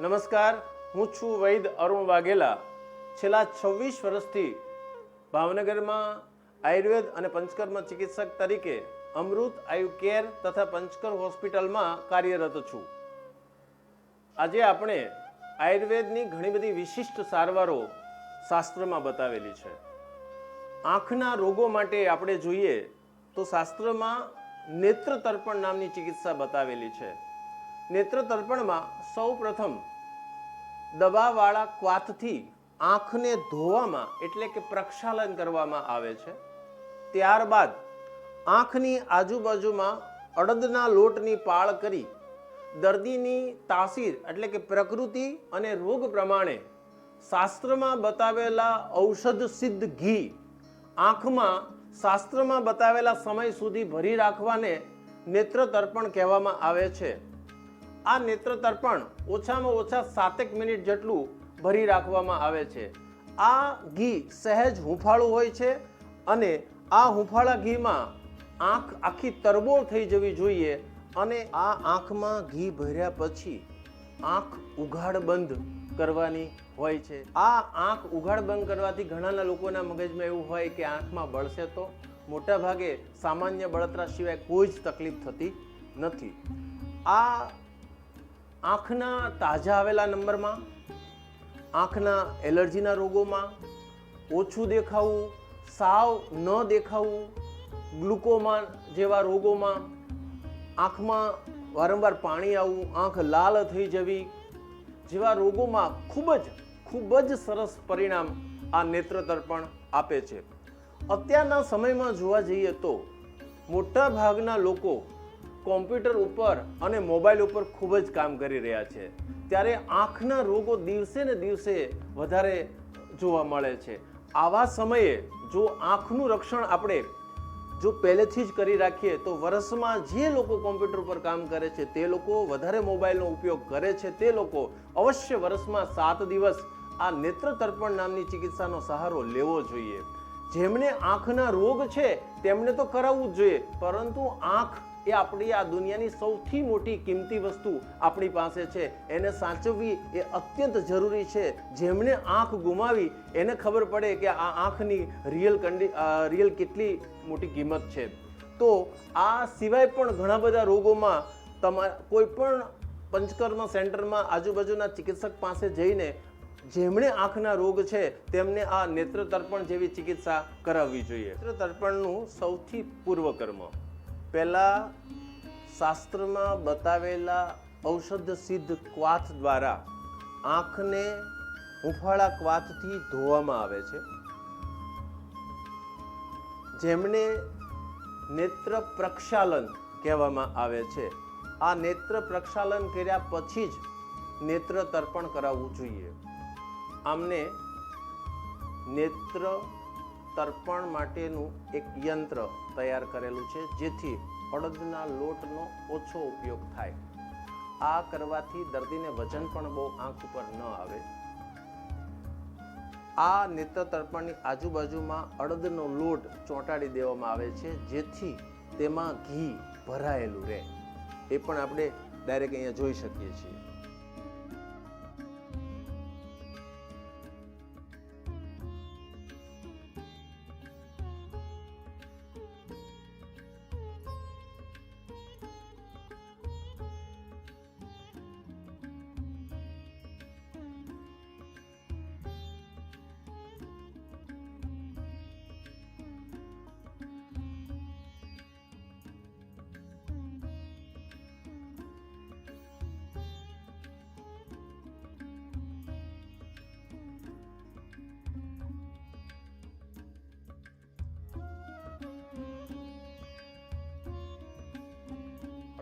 નમસ્કાર, હું છું વૈદ અરુણ વાઘેલા. છેલ્લા 26 વર્ષથી ભાવનગરમાં આયુર્વેદ અને પંચકર્મ ચિકિત્સક તરીકે અમૃત આયુ કેર તથા પંચકર્મ હોસ્પિટલમાં કાર્યરત છું. આજે આપણે આયુર્વેદની ઘણી બધી વિશિષ્ટ સારવારો શાસ્ત્રમાં બતાવેલી છે. આંખના રોગો માટે આપણે જોઈએ તો શાસ્ત્રમાં નેત્ર તર્પણ નામની ચિકિત્સા બતાવેલી છે. નેત્ર તર્પણમાં સૌ પ્રથમ દવાવાળા ક્વાથથી આંખને ધોવામાં એટલે કે પ્રક્ષાલન કરવામાં આવે છે. ત્યારબાદ આંખની આજુબાજુમાં અડદના લોટની પાળ કરી દર્દીની તાસીર એટલે કે પ્રકૃતિ અને રોગ પ્રમાણે શાસ્ત્રમાં બતાવેલા ઔષધ સિદ્ધ ઘી આંખમાં શાસ્ત્રમાં બતાવેલા સમય સુધી ભરી રાખવાને નેત્ર તર્પણ કહેવામાં આવે છે. આ નેત્ર તર્પણ ઓછામાં ઓછા 7 મિનિટ જેટલું ભરી રાખવામાં આવે છે. આ ઘી સહેજ હુંફાળું હોય છે અને આ હુંફાળા ઘીમાં આંખ આખી તરબોળ થઈ જવી જોઈએ અને આ આંખમાં ઘી ભર્યા પછી આંખ ઉઘાડ બંધ કરવાની હોય છે. આ આંખ ઉઘાડ બંધ કરવાથી ઘણાના લોકોના મગજમાં એવું હોય કે આંખમાં બળશે તો. મોટા ભાગે સામાન્ય બળતરા સિવાય કોઈ જ તકલીફ થતી નથી. આ આંખના તાજા આવેલા નંબરમાં, આંખના એલર્જીના રોગોમાં, ઓછું દેખાવું, સાવ ન દેખાવું, ગ્લુકોમા જેવા રોગોમાં, આંખમાં વારંવાર પાણી આવવું, આંખ લાલ થઈ જવી જેવા રોગોમાં ખૂબ જ સરસ પરિણામ આ નેત્ર તર્પણ આપે છે. અત્યારના સમયમાં જોવા જઈએ તો મોટા ભાગના લોકો કોમ્પ્યુટર ઉપર અને મોબાઈલ ઉપર ખૂબ જ કામ કરી રહ્યા છે, ત્યારે આંખના રોગો દિવસે ને દિવસે વધારે જોવા મળે છે. આવા સમયે જો આંખનું રક્ષણ આપણે જો પહેલેથી જ કરી રાખીએ તો વર્ષમાં જે લોકો કોમ્પ્યુટર ઉપર કામ કરે છે, તે લોકો વધારે મોબાઈલનો ઉપયોગ કરે છે, તે લોકો અવશ્ય વર્ષમાં 7 દિવસ આ નેત્ર તર્પણ નામની ચિકિત્સાનો સહારો લેવો જોઈએ. જેમને આંખના રોગ છે તેમને તો કરાવવું જ જોઈએ, પરંતુ આંખ એ આપણી આ દુનિયાની સૌથી મોટી કિંમતી વસ્તુ આપણી પાસે છે. એને સાચવવી એ અત્યંત જરૂરી છે. જેમણે આંખ ગુમાવી એને ખબર પડે કે આ આંખની રિયલ કેટલી મોટી કિંમત છે. તો આ સિવાય પણ ઘણા બધા રોગોમાં કોઈ પણ પંચકર્મ સેન્ટરમાં આજુબાજુના ચિકિત્સક પાસે જઈને જેમણે આંખના રોગ છે તેમને આ નેત્ર તર્પણ જેવી ચિકિત્સા કરાવવી જોઈએ. નેત્ર તર્પણનું સૌથી પૂર્વકર્મ પહેલા શાસ્ત્રમાં બતાવેલા ઔષધ સિદ્ધ ક્વાથ દ્વારા આંખને હુંફાળા ક્વાથથી ધોવામાં આવે છે, જેમને નેત્ર પ્રક્ષાલન કહેવામાં આવે છે. આ નેત્ર પ્રક્ષાલન કર્યા પછી જ નેત્ર તર્પણ કરાવવું જોઈએ. આમને નેત્ર તર્પણ માટેનું એક યંત્ર તૈયાર કરેલું છે, જેથી અડદના લોટનો ઓછો ઉપયોગ થાય. આ કરવાથી દર્દીને વજન પણ બહુ આંખ ઉપર ન આવે. આ નેત્ર તર્પણની આજુબાજુમાં અડદનો લોટ ચોંટાડી દેવામાં આવે છે, જેથી તેમાં ઘી ભરાયેલું રહે. એ પણ આપણે ડાયરેક્ટ અહીંયા જોઈ શકીએ છીએ.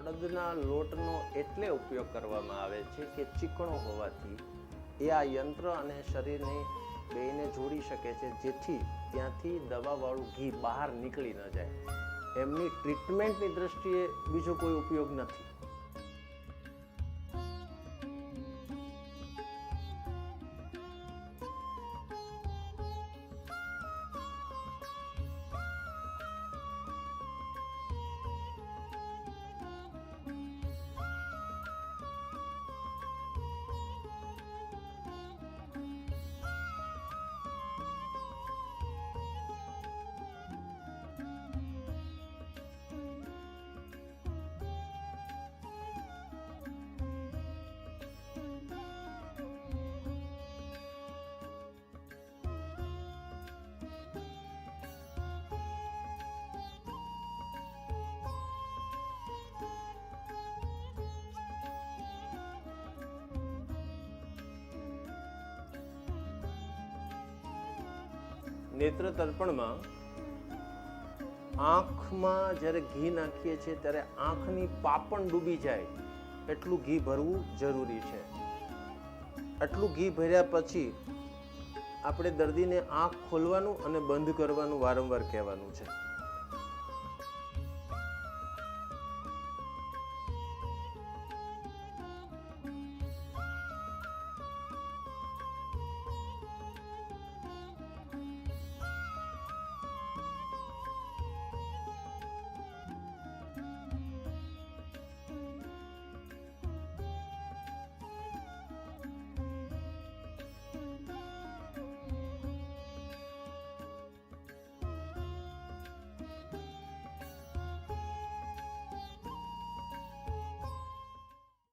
અડદના લોટનો એટલે ઉપયોગ કરવામાં આવે છે કે ચીકણો હોવાથી એ આ યંત્ર અને શરીરને બેને જોડી શકે છે, જેથી ત્યાંથી દવાવાળું ઘી બહાર નીકળી ન જાય. એમની ટ્રીટમેન્ટની દ્રષ્ટિએ બીજો કોઈ ઉપયોગ નથી. નેત્ર તર્પણમાં આંખમાં જ્યારે ઘી નાખીએ છીએ ત્યારે આંખની પાપણ ડૂબી જાય એટલું ઘી ભરવું જરૂરી છે. આટલું ઘી ભર્યા પછી આપણે દર્દીને આંખ ખોલવાનું અને બંધ કરવાનું વારંવાર કહેવાનું છે.